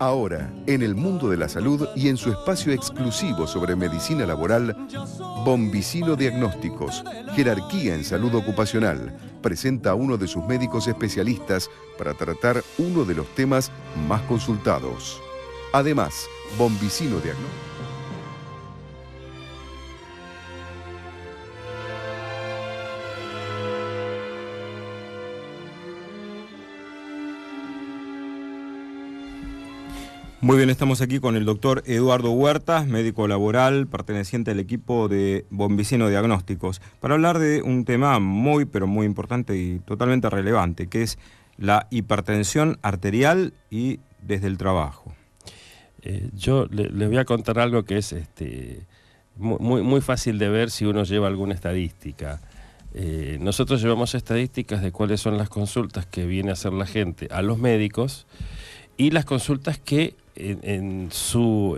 Ahora, en el mundo de la salud y en su espacio exclusivo sobre medicina laboral, Bombicino Diagnósticos, Jerarquía en Salud Ocupacional, presenta a uno de sus médicos especialistas para tratar uno de los temas más consultados. Además, Bombicino Diagnósticos. Muy bien, estamos aquí con el doctor Eduardo Huertas, médico laboral, perteneciente al equipo de Bombicino Diagnósticos, para hablar de un tema muy, pero muy importante y totalmente relevante, que es la hipertensión arterial y desde el trabajo. Yo les voy a contar algo que es muy fácil de ver si uno lleva alguna estadística. Nosotros llevamos estadísticas de cuáles son las consultas que viene a hacer la gente a los médicos y las consultas que en su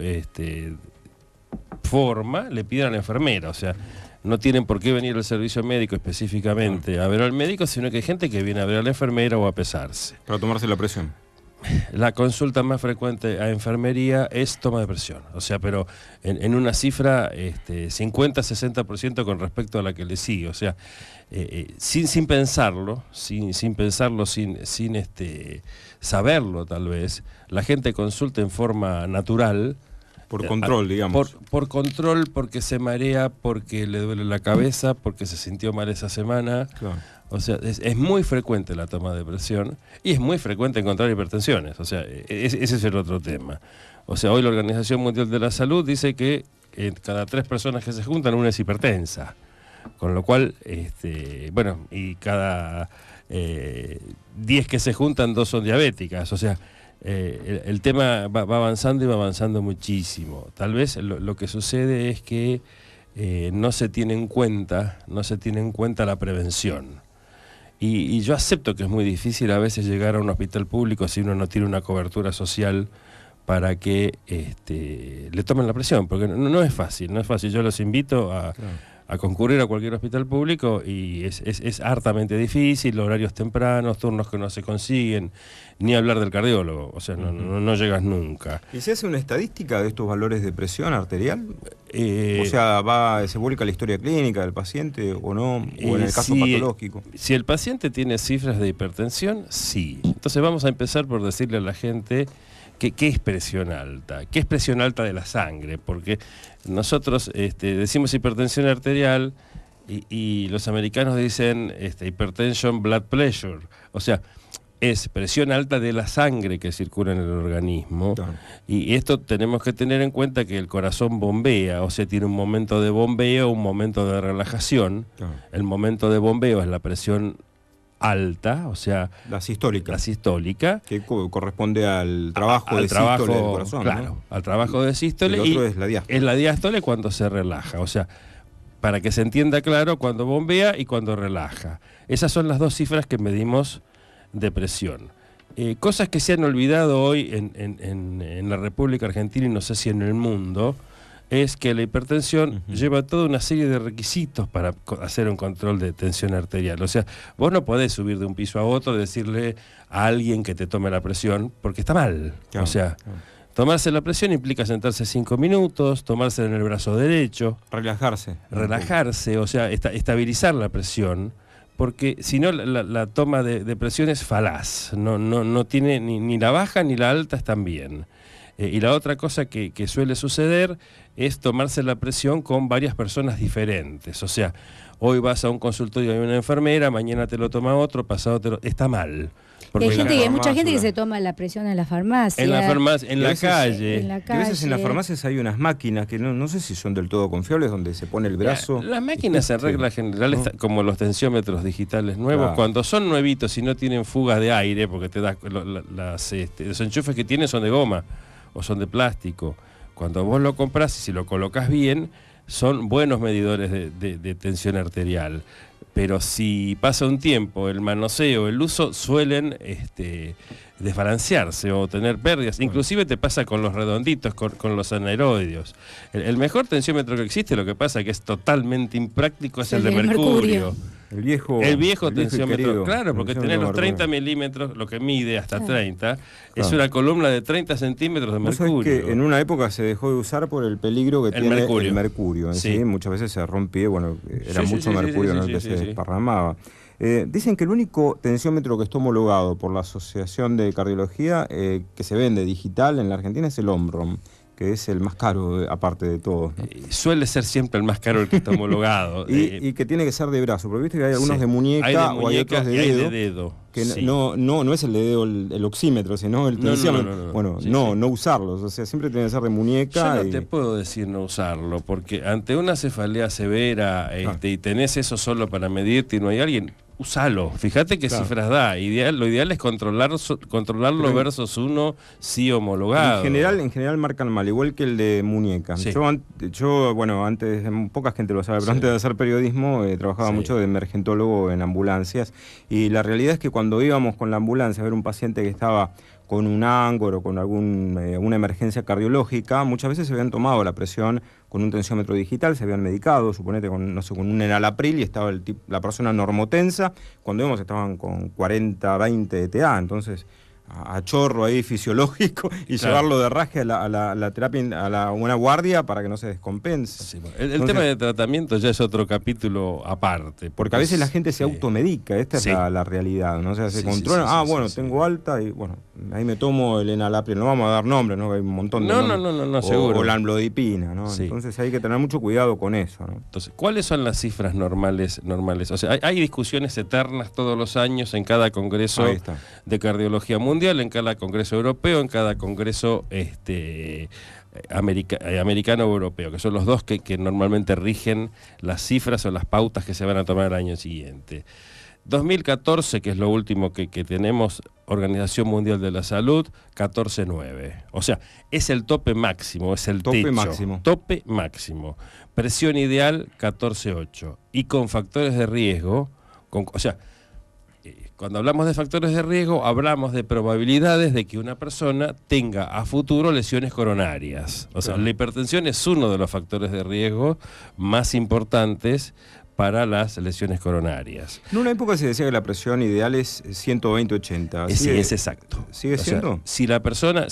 forma le piden a la enfermera. O sea, no tienen por qué venir al servicio médico específicamente a ver al médico, sino que hay gente que viene a ver a la enfermera o a pesarse. Para tomarse la presión. La consulta más frecuente a enfermería es toma de presión. O sea, pero en una cifra 50-60% con respecto a la que le sigue. O sea, sin pensarlo, sin saberlo tal vez, la gente consulta en forma natural. Por control, digamos. Por control, porque se marea, porque le duele la cabeza, porque se sintió mal esa semana. Claro. O sea, es muy frecuente la toma de presión y es muy frecuente encontrar hipertensiones. O sea, ese es el otro tema. O sea, hoy la Organización Mundial de la Salud dice que cada 3 personas que se juntan, una es hipertensa. Con lo cual, y cada 10 que se juntan, 2 son diabéticas. O sea, el tema va avanzando y va avanzando muchísimo. Tal vez lo que sucede es que no se tiene en cuenta la prevención. Y yo acepto que es muy difícil a veces llegar a un hospital público si uno no tiene una cobertura social para que le tomen la presión, porque no es fácil. Yo los invito a concurrir a cualquier hospital público y es hartamente difícil, horarios tempranos, turnos que no se consiguen, ni hablar del cardiólogo, o sea, no llegas nunca. ¿Y se hace una estadística de estos valores de presión arterial? O sea, ¿se vuelca la historia clínica del paciente o no? ¿O en el caso patológico? Si el paciente tiene cifras de hipertensión, sí. Entonces vamos a empezar por decirle a la gente ¿qué es presión alta? ¿Qué es presión alta de la sangre? Porque nosotros decimos hipertensión arterial y los americanos dicen hypertension blood pressure. O sea, es presión alta de la sangre que circula en el organismo. Claro. Y esto tenemos que tener en cuenta que el corazón bombea, o sea, tiene un momento de bombeo, un momento de relajación. Claro. El momento de bombeo es la presión alta, o sea, la sistólica, que corresponde al trabajo de sístole del corazón, claro, ¿no? Al trabajo de sístole. El otro es la diástole. Es la diástole cuando se relaja, o sea, para que se entienda claro, cuando bombea y cuando relaja. Esas son las 2 cifras que medimos de presión. Cosas que se han olvidado hoy en la República Argentina y no sé si en el mundo, es que la hipertensión lleva toda una serie de requisitos para hacer un control de tensión arterial. O sea, vos no podés subir de un piso a otro y decirle a alguien que te tome la presión, porque está mal. Claro, o sea, tomarse la presión implica sentarse 5 minutos, tomársela en el brazo derecho. Relajarse, o sea, estabilizar la presión, porque si no la toma de presión es falaz. No tiene ni la baja ni la alta están bien. Y la otra cosa que suele suceder es tomarse la presión con varias personas diferentes. O sea, hoy vas a un consultorio y hay una enfermera, mañana te lo toma otro, pasado está mal. Porque hay mucha gente que se toma la presión en la farmacia. En la farmacia, en la calle. Y a veces en las farmacias hay unas máquinas que no sé si son del todo confiables, donde se pone el brazo. Las máquinas en regla general, como los tensiómetros digitales nuevos, cuando son nuevitos y no tienen fugas de aire, porque te da los enchufes que tienen son de goma o son de plástico. Cuando vos lo compras y si lo colocas bien, son buenos medidores de tensión arterial. Pero si pasa un tiempo, el manoseo, el uso, suelen desbalancearse o tener pérdidas. Inclusive te pasa con los redonditos, con los anaeroideos. El mejor tensiómetro que existe, lo que pasa que es totalmente impráctico, es el de mercurio. El viejo tensiómetro, claro, porque tenés los 30 milímetros, lo que mide hasta 30, es una columna de 30 centímetros de mercurio. Que en una época se dejó de usar por el peligro que tiene el mercurio en sí. Muchas veces se rompía, bueno, era mucho mercurio que se desparramaba. Dicen que el único tensiómetro que está homologado por la Asociación de Cardiología que se vende digital en la Argentina es el Omron, que es el más caro, aparte de todo, ¿no? Suele ser siempre el más caro el que está homologado. y que tiene que ser de brazo, porque viste que hay algunos de muñeca o hay otros de dedo. Que no es el de dedo el oxímetro, sino el tensiómetro. No usarlos, o sea, siempre tiene que ser de muñeca. Yo no te puedo decir no usarlo, porque ante una cefalea severa y tenés eso solo para medirte y no hay alguien, usalo. Fíjate qué cifras da. Lo ideal es controlarlo versus uno sí homologado. En general marcan mal, igual que el de muñeca. Yo, bueno, antes, poca gente lo sabe, pero antes de hacer periodismo trabajaba mucho de emergentólogo en ambulancias, y la realidad es que cuando íbamos con la ambulancia a ver un paciente que estaba con un ángor o con una emergencia cardiológica, muchas veces se habían tomado la presión con un tensiómetro digital, se habían medicado, suponete con un enalapril, y estaba la persona normotensa. Cuando íbamos estaban con 40, 20 de TA, entonces a chorro ahí fisiológico, y llevarlo de raje a la terapia, a la buena guardia, para que no se descompense. Sí, el tema de tratamiento ya es otro capítulo aparte. Porque a veces la gente se automedica, esta es la realidad, ¿no? O sea, se controla, tengo alta, y bueno, ahí me tomo el enalapril, no vamos a dar nombres, ¿no? Hay un montón de nombres. Seguro. O la amlodipina, ¿no? Sí. Entonces hay que tener mucho cuidado con eso, ¿no? Entonces, ¿cuáles son las cifras normales? O sea, hay discusiones eternas todos los años en cada congreso de cardiología mundial, en cada congreso europeo, en cada congreso americano o europeo, que son los dos que normalmente rigen las cifras o las pautas que se van a tomar el año siguiente. 2014, que es lo último que tenemos, Organización Mundial de la Salud, 14.9. O sea, es el tope máximo, es el techo. Tope máximo. Presión ideal, 14.8. Y con factores de riesgo, cuando hablamos de factores de riesgo, hablamos de probabilidades de que una persona tenga a futuro lesiones coronarias. O sea, la hipertensión es uno de los factores de riesgo más importantes para las lesiones coronarias. En una época se decía que la presión ideal es 120-80. Sí, es exacto. ¿Sigue siendo? Si la persona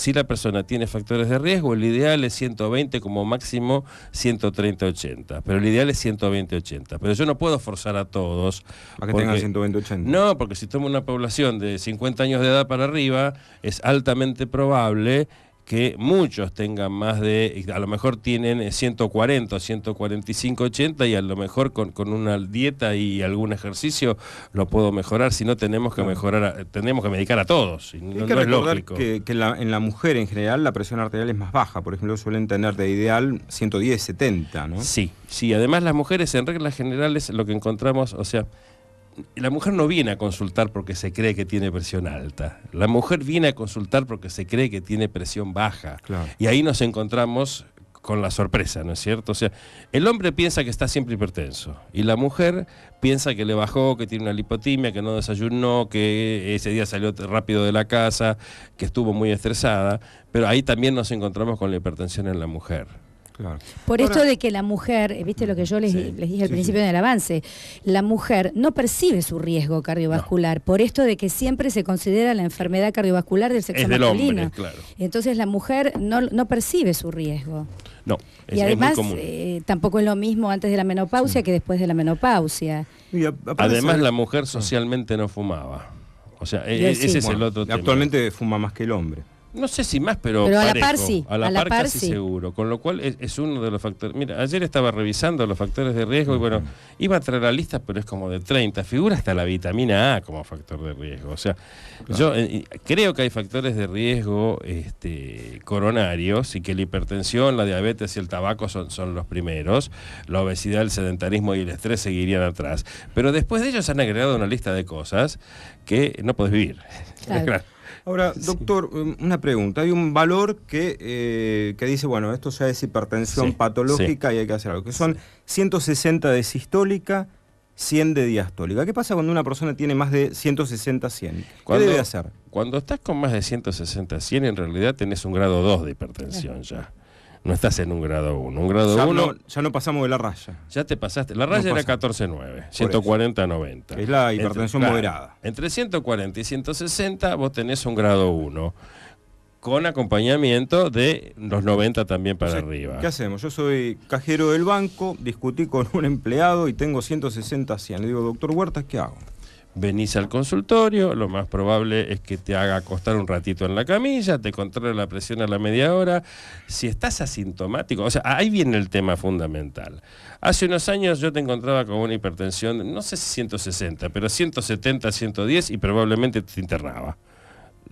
tiene factores de riesgo, el ideal es 120, como máximo 130-80. Pero el ideal es 120-80. Pero yo no puedo forzar a todos a que tengan 120-80. No, porque si tomo una población de 50 años de edad para arriba, es altamente probable que muchos tengan más a lo mejor tienen 140, 145, 80, y a lo mejor con una dieta y algún ejercicio lo puedo mejorar. Si no, tenemos que tenemos que medicar a todos. Hay que recordar que en la mujer en general la presión arterial es más baja. Por ejemplo, suelen tener de ideal 110, 70, ¿no? Sí. Además, las mujeres en reglas generales lo que encontramos, o sea, la mujer no viene a consultar porque se cree que tiene presión alta. La mujer viene a consultar porque se cree que tiene presión baja. Claro. Y ahí nos encontramos con la sorpresa, ¿no es cierto? O sea, el hombre piensa que está siempre hipertenso, y la mujer piensa que le bajó, que tiene una lipotimia, que no desayunó, que ese día salió rápido de la casa, que estuvo muy estresada. Pero ahí también nos encontramos con la hipertensión en la mujer. Claro. Por esto de que la mujer, viste lo que yo les dije al principio del avance, la mujer no percibe su riesgo cardiovascular, por esto de que siempre se considera la enfermedad cardiovascular del sexo masculino. Hombre, claro. Entonces la mujer no percibe su riesgo. No, y además es muy común. Tampoco es lo mismo antes de la menopausia que después de la menopausia. Además la mujer socialmente no fumaba. O sea, ese es el otro tema. Actualmente fuma más que el hombre. No sé si más, pero a parejo. la par sí. A la par casi seguro. Con lo cual es uno de los factores. Mira, ayer estaba revisando los factores de riesgo y bueno, iba a traer la lista, pero es como de 30. Figura hasta la vitamina A como factor de riesgo. O sea, yo creo que hay factores de riesgo coronarios, y que la hipertensión, la diabetes y el tabaco son los primeros. La obesidad, el sedentarismo y el estrés seguirían atrás. Pero después de ellos han agregado una lista de cosas que no podés vivir. Claro. Ahora, doctor, una pregunta. Hay un valor que dice, bueno, esto ya es hipertensión patológica y hay que hacer algo, que son 160 de sistólica, 100 de diastólica. ¿Qué pasa cuando una persona tiene más de 160-100? ¿Qué debe hacer? Cuando estás con más de 160-100, en realidad tenés un grado 2 de hipertensión ya. no estás en un grado 1. Un grado 1... Ya no pasamos de la raya. Ya te pasaste. La raya era 14,9, 140-90. Es la hipertensión moderada. Entre 140 y 160 vos tenés un grado 1. Con acompañamiento de los 90 también para arriba. ¿Qué hacemos? Yo soy cajero del banco, discutí con un empleado y tengo 160-100. Le digo, doctor Huertas, ¿qué hago? Venís al consultorio, lo más probable es que te haga acostar un ratito en la camilla, te controle la presión a la media hora. Si estás asintomático, o sea, ahí viene el tema fundamental. Hace unos años yo te encontraba con una hipertensión, no sé si 160, pero 170, 110 y probablemente te internaba.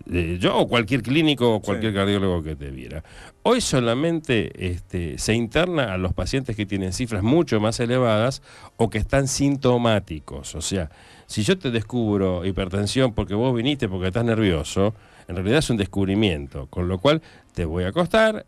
Yo o cualquier clínico o cualquier cardiólogo que te viera. Hoy solamente se interna a los pacientes que tienen cifras mucho más elevadas o que están sintomáticos. O sea, si yo te descubro hipertensión porque vos viniste porque estás nervioso, en realidad es un descubrimiento, con lo cual te voy a acostar,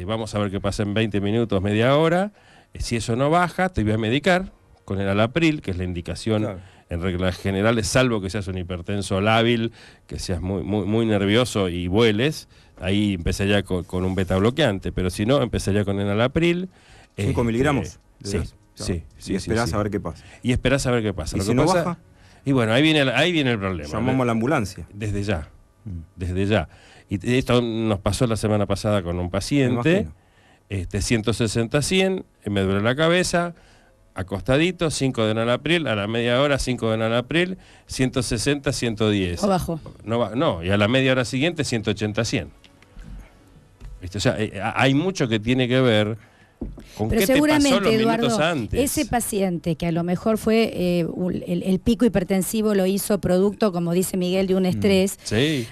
vamos a ver qué pasa en 20 minutos, media hora. Si eso no baja, te voy a medicar con el Alapril, que es la indicación. Claro. En reglas generales, salvo que seas un hipertenso lábil, que seas muy nervioso y vueles, ahí empezaría con un beta bloqueante, pero si no, empezaría con Enalapril. 5 miligramos. Sí. Y esperás a ver qué pasa. Y esperás a ver qué pasa. ¿Y si no baja? Y bueno, ahí viene el problema. Llamamos a la ambulancia. Desde ya. Y esto nos pasó la semana pasada con un paciente, 160-100, me duele la cabeza, acostadito, 5 de Enalapril, a la media hora 5 de Enalapril, 160, 110. O bajo. No, y a la media hora siguiente 180, 100. ¿Viste? O sea, hay mucho que tiene que ver con pero qué te pasó los Eduardo, minutos antes. Ese paciente que a lo mejor fue el pico hipertensivo lo hizo producto, como dice Miguel, de un estrés. Sí.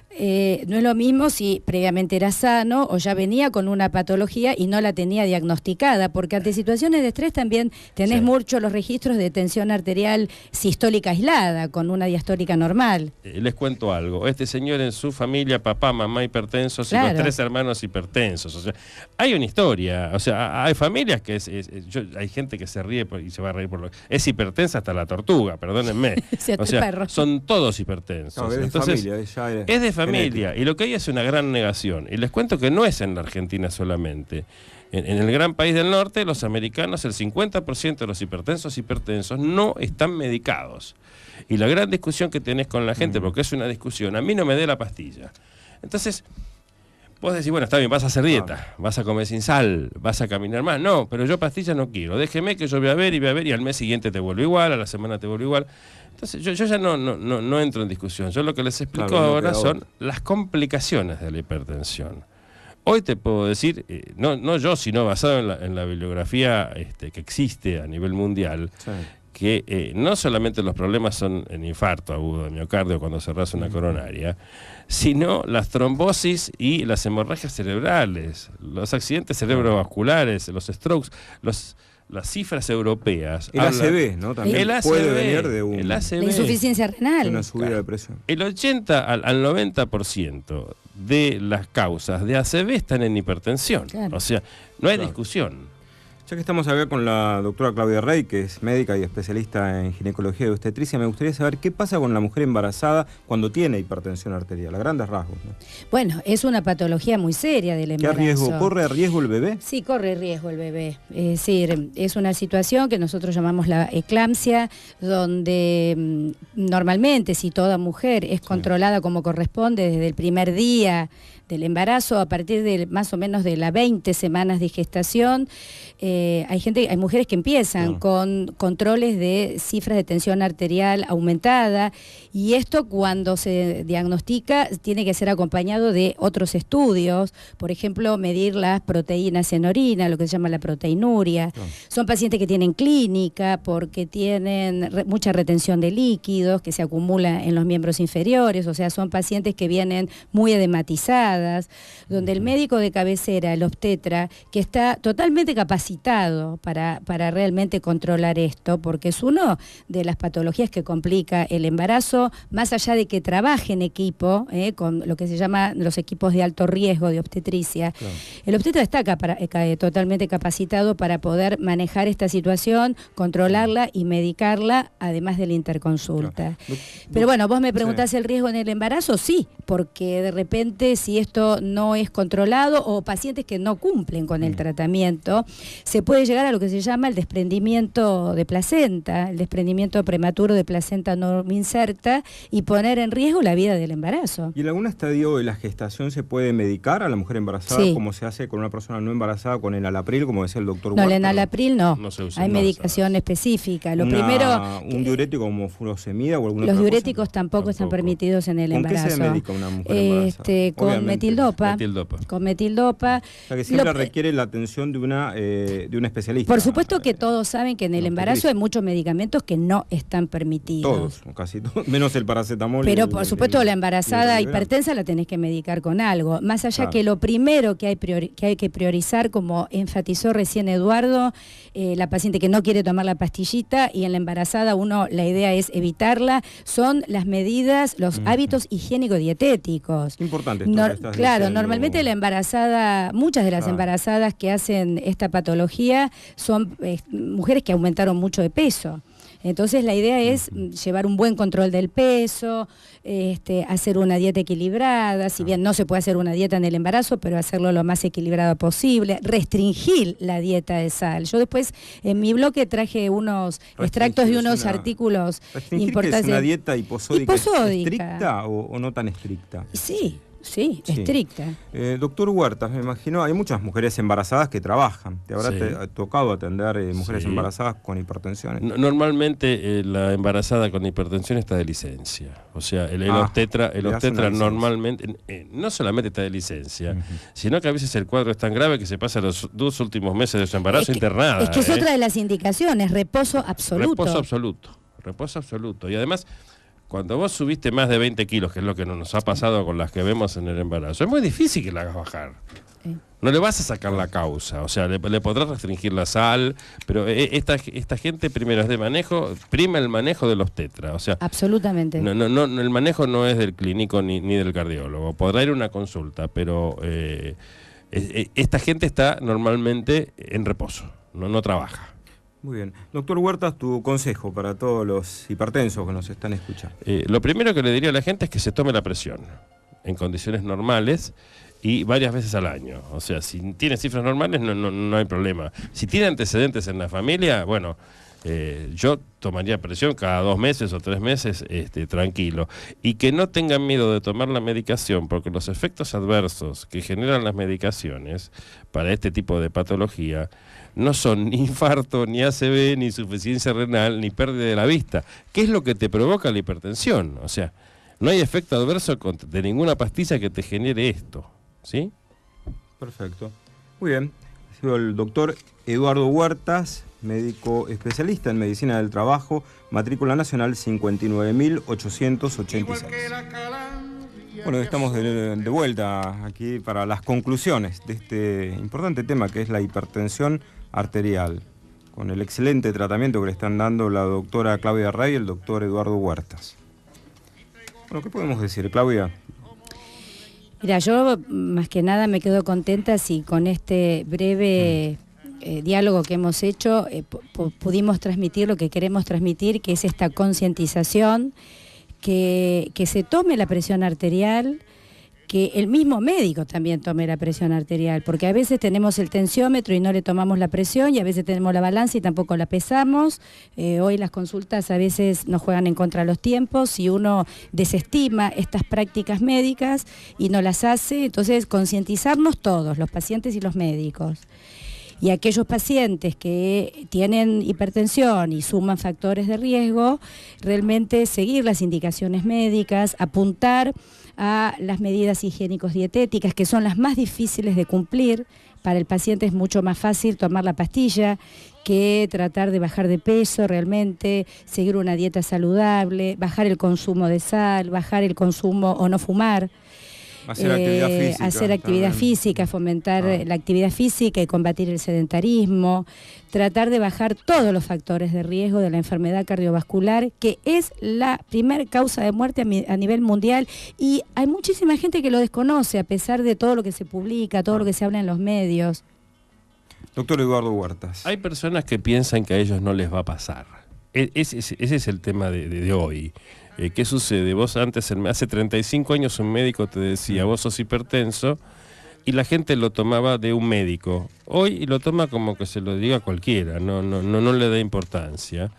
No es lo mismo si previamente era sano o ya venía con una patología y no la tenía diagnosticada, porque ante situaciones de estrés también tenés mucho los registros de tensión arterial sistólica aislada, con una diastólica normal. Les cuento algo. Este señor en su familia, papá, mamá hipertensos, claro, y los 3 hermanos hipertensos. O sea, hay una historia. O sea, hay familias que hay gente que se ríe y se va a reír por lo es hipertensa hasta la tortuga, perdónenme. O sea, son todos hipertensos. No, entonces, familia, es de familia, y lo que hay es una gran negación. Y les cuento que no es en la Argentina solamente. En el gran país del norte, los americanos, el 50% de los hipertensos no están medicados. Y la gran discusión que tenés con la gente, porque es una discusión, a mí no me dé la pastilla. Entonces, vos decís, bueno, está bien, vas a hacer dieta, vas a comer sin sal, vas a caminar más. No, pero yo pastillas no quiero. Déjeme que yo voy a ver, y al mes siguiente te vuelvo igual, a la semana te vuelvo igual. Entonces, yo ya no entro en discusión. Yo lo que les explico ahora son las complicaciones de la hipertensión. Hoy te puedo decir, no yo, sino basado en la bibliografía que existe a nivel mundial, que no solamente los problemas son el infarto agudo de miocardio cuando cerrás una coronaria, sino las trombosis y las hemorragias cerebrales, los accidentes cerebrovasculares, los strokes, las cifras europeas. El ACV, ¿no? También puede venir de la insuficiencia renal. Una subida de presión. El 80 al 90% de las causas de ACV están en hipertensión. Claro. O sea, no hay discusión. Ya que estamos acá con la doctora Claudia Rey, que es médica y especialista en ginecología y obstetricia, me gustaría saber qué pasa con la mujer embarazada cuando tiene hipertensión arterial, a grandes rasgos, ¿no? Bueno, es una patología muy seria del embarazo. ¿Qué riesgo? ¿Corre riesgo el bebé? Sí, corre riesgo el bebé. Es decir, es una situación que nosotros llamamos la eclampsia, donde normalmente, si toda mujer es controlada como corresponde desde el primer día del embarazo, a partir de más o menos de las 20 semanas de gestación, hay mujeres que empiezan con controles de cifras de tensión arterial aumentada, y esto cuando se diagnostica tiene que ser acompañado de otros estudios, por ejemplo, medir las proteínas en orina, lo que se llama la proteinuria. Son pacientes que tienen clínica porque tienen mucha retención de líquidos que se acumula en los miembros inferiores, o sea, son pacientes que vienen muy edematizadas, donde el médico de cabecera, el obstetra, que está totalmente capacitado para realmente controlar esto, porque es una de las patologías que complica el embarazo, más allá de que trabaje en equipo, con lo que se llama los equipos de alto riesgo de obstetricia. Claro. El obstetra está totalmente capacitado para poder manejar esta situación, controlarla y medicarla, además de la interconsulta. Claro. Pero bueno, vos me preguntás el riesgo en el embarazo, sí, porque de repente si esto tratamiento no es controlado o pacientes que no cumplen con el tratamiento, se puede llegar a lo que se llama el desprendimiento de placenta, el desprendimiento prematuro de placenta no inserta y poner en riesgo la vida del embarazo. ¿Y en algún estadio de la gestación se puede medicar a la mujer embarazada como se hace con una persona no embarazada con el enalapril, como decía el doctor Huerta? No, el enalapril no se usa, hay medicación específica. Lo primero... ¿Un diurético como furosemida o alguna Los otra diuréticos cosa? tampoco están permitidos en el embarazo. ¿Con qué se medica una mujer embarazada? Con metildopa. Con metildopa. O sea que siempre requiere la atención de una especialista. Por supuesto que todos saben que en el embarazo hay muchos medicamentos que no están permitidos. Todos, casi todos, menos el paracetamol. Pero por supuesto la embarazada hipertensa la tenés que medicar con algo. Más allá que lo primero que hay que priorizar, como enfatizó recién Eduardo, la paciente que no quiere tomar la pastillita y en la embarazada la idea es evitarla, son las medidas, los hábitos higiénico-dietéticos. Importante. Claro, normalmente la embarazada, muchas de las embarazadas que hacen esta patología son mujeres que aumentaron mucho de peso. Entonces la idea es llevar un buen control del peso, hacer una dieta equilibrada, si bien no se puede hacer una dieta en el embarazo, pero hacerlo lo más equilibrado posible, restringir la dieta de sal. Yo después en mi bloque traje unos extractos de unos artículos importantes. ¿Es una dieta hiposódica estricta o no tan estricta? Sí, estricta. Doctor Huertas, me imagino, hay muchas mujeres embarazadas que trabajan. ¿Te habrá tocado atender mujeres embarazadas con hipertensión? Normalmente la embarazada con hipertensión está de licencia. O sea, el obstetra normalmente no solamente está de licencia, sino que a veces el cuadro es tan grave que se pasa los 2 últimos meses de su embarazo internada. Es que es otra de las indicaciones, reposo absoluto. Reposo absoluto. Y además, cuando vos subiste más de 20 kilos, que es lo que nos ha pasado con las que vemos en el embarazo, es muy difícil que la hagas bajar. No le vas a sacar la causa, o sea, le podrás restringir la sal, pero esta gente primero es de manejo, prima el manejo del obstetra, o sea... Absolutamente. No, el manejo no es del clínico ni del cardiólogo, podrá ir a una consulta, pero esta gente está normalmente en reposo, no trabaja. Muy bien. Doctor Huertas, tu consejo para todos los hipertensos que nos están escuchando. Lo primero que le diría a la gente es que se tome la presión en condiciones normales y varias veces al año. O sea, si tiene cifras normales no hay problema. Si tiene antecedentes en la familia, bueno, yo tomaría presión cada 2 meses o 3 meses, tranquilo. Y que no tengan miedo de tomar la medicación, porque los efectos adversos que generan las medicaciones para este tipo de patología no son ni infarto, ni ACV, ni insuficiencia renal, ni pérdida de la vista. ¿Qué es lo que te provoca la hipertensión? O sea, no hay efecto adverso de ninguna pastilla que te genere esto, ¿sí? Perfecto. Muy bien. Ha sido el doctor Eduardo Huertas, médico especialista en medicina del trabajo, matrícula nacional 59.886. Bueno, estamos de vuelta aquí para las conclusiones de este importante tema que es la hipertensión arterial, con el excelente tratamiento que le están dando la doctora Claudia Rey y el doctor Eduardo Huertas. Bueno, ¿qué podemos decir, Claudia? Mira, yo más que nada me quedo contenta si con este breve diálogo que hemos hecho pudimos transmitir lo que queremos transmitir, que es esta concientización, que se tome la presión arterial, que el mismo médico también tome la presión arterial, porque a veces tenemos el tensiómetro y no le tomamos la presión, y a veces tenemos la balanza y tampoco la pesamos. Hoy las consultas a veces nos juegan en contra de los tiempos y uno desestima estas prácticas médicas y no las hace. Entonces, concientizarnos todos, los pacientes y los médicos. Y aquellos pacientes que tienen hipertensión y suman factores de riesgo, realmente seguir las indicaciones médicas, apuntar a las medidas higiénicos dietéticas, que son las más difíciles de cumplir. Para el paciente es mucho más fácil tomar la pastilla que tratar de bajar de peso realmente, seguir una dieta saludable, bajar el consumo de sal, bajar el consumo o no fumar. Hacer actividad física, fomentar la actividad física y combatir el sedentarismo, tratar de bajar todos los factores de riesgo de la enfermedad cardiovascular, que es la primera causa de muerte a nivel mundial, y hay muchísima gente que lo desconoce a pesar de todo lo que se publica, todo lo que se habla en los medios. Doctor Eduardo Huertas. Hay personas que piensan que a ellos no les va a pasar. Ese es el tema de hoy. ¿Qué sucede? Vos antes, hace 35 años un médico te decía, vos sos hipertenso, y la gente lo tomaba de un médico. Hoy lo toma como que se lo diga cualquiera, no le da importancia,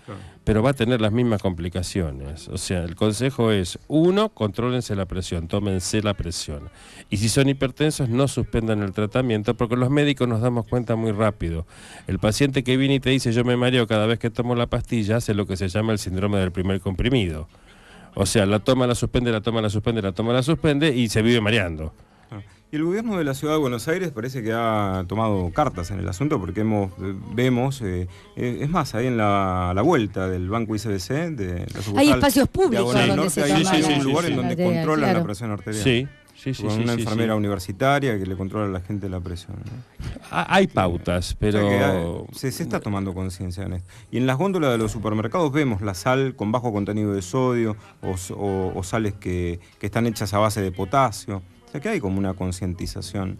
pero va a tener las mismas complicaciones. O sea, el consejo es, 1, contrólense la presión, tómense la presión. Y si son hipertensos, no suspendan el tratamiento, porque los médicos nos damos cuenta muy rápido. El paciente que viene y te dice, yo me mareo cada vez que tomo la pastilla, hace lo que se llama el síndrome del primer comprimido. O sea, la toma, la suspende, la toma, la suspende, la toma, la suspende, y se vive mareando. Y el gobierno de la Ciudad de Buenos Aires parece que ha tomado cartas en el asunto, porque vemos, es más, ahí en la vuelta del Banco ICBC, de la sucursal, hay espacios públicos donde norte, se toma hay un lugar en donde controlan claro. la presión arterial. Sí. Con una enfermera universitaria que le controla a la gente la presión, ¿no? Hay pautas, pero... O sea se está tomando conciencia en esto. Y en las góndolas de los supermercados vemos la sal con bajo contenido de sodio o sales que están hechas a base de potasio. O sea que hay como una concientización.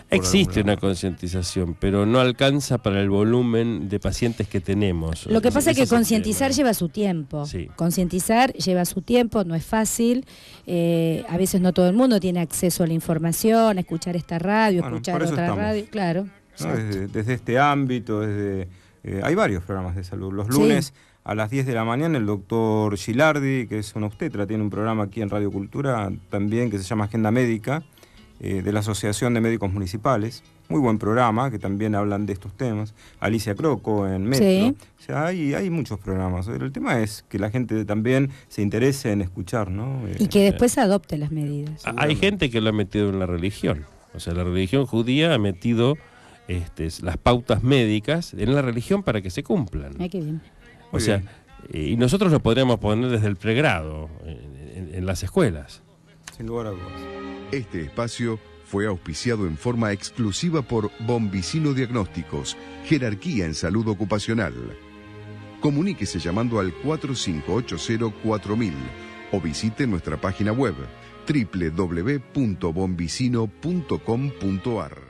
Existe una concientización, pero no alcanza para el volumen de pacientes que tenemos. Lo que pasa es que concientizar lleva su tiempo. Sí. Concientizar lleva su tiempo, no es fácil. A veces no todo el mundo tiene acceso a la información, a escuchar esta radio, escuchar otra radio. Claro. ¿No? Desde este ámbito, hay varios programas de salud. Los lunes a las 10 de la mañana el doctor Gilardi, que es un obstetra, tiene un programa aquí en Radio Cultura también que se llama Agenda Médica, de la Asociación de Médicos Municipales. Muy buen programa, que también hablan de estos temas. Alicia Croco en Metro. Sí. O sea, hay muchos programas. El tema es que la gente también se interese en escuchar, ¿no? Y que después adopte las medidas. Hay gente que lo ha metido en la religión. O sea, la religión judía ha metido las pautas médicas en la religión para que se cumplan. Qué bien. O sea, y nosotros lo podríamos poner desde el pregrado, en las escuelas. Sin lugar a dudas. Este espacio fue auspiciado en forma exclusiva por Bombicino Diagnósticos, jerarquía en salud ocupacional. Comuníquese llamando al 4580-4000 o visite nuestra página web www.bombicino.com.ar.